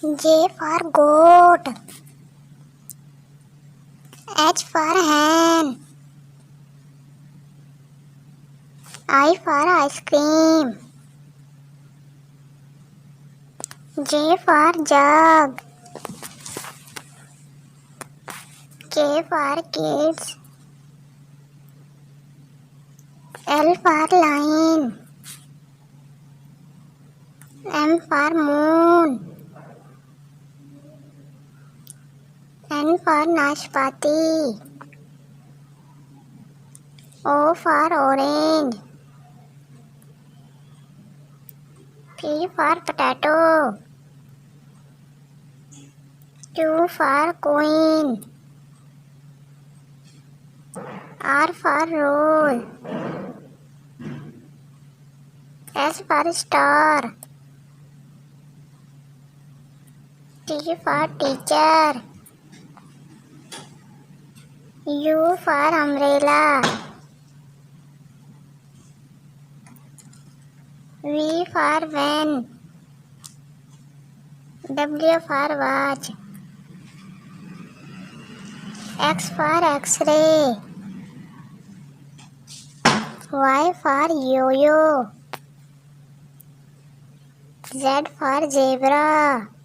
J for goat. H for hen. I for ice cream. J for jug. K for kids. L for lion. M for moon. N for nashpati. O for orange. P for potato. Q for queen. R for rose. S for star. T for teacher. U for umbrella. V for van. W for watch. X for X-ray. Y for yo-yo. Z for zebra.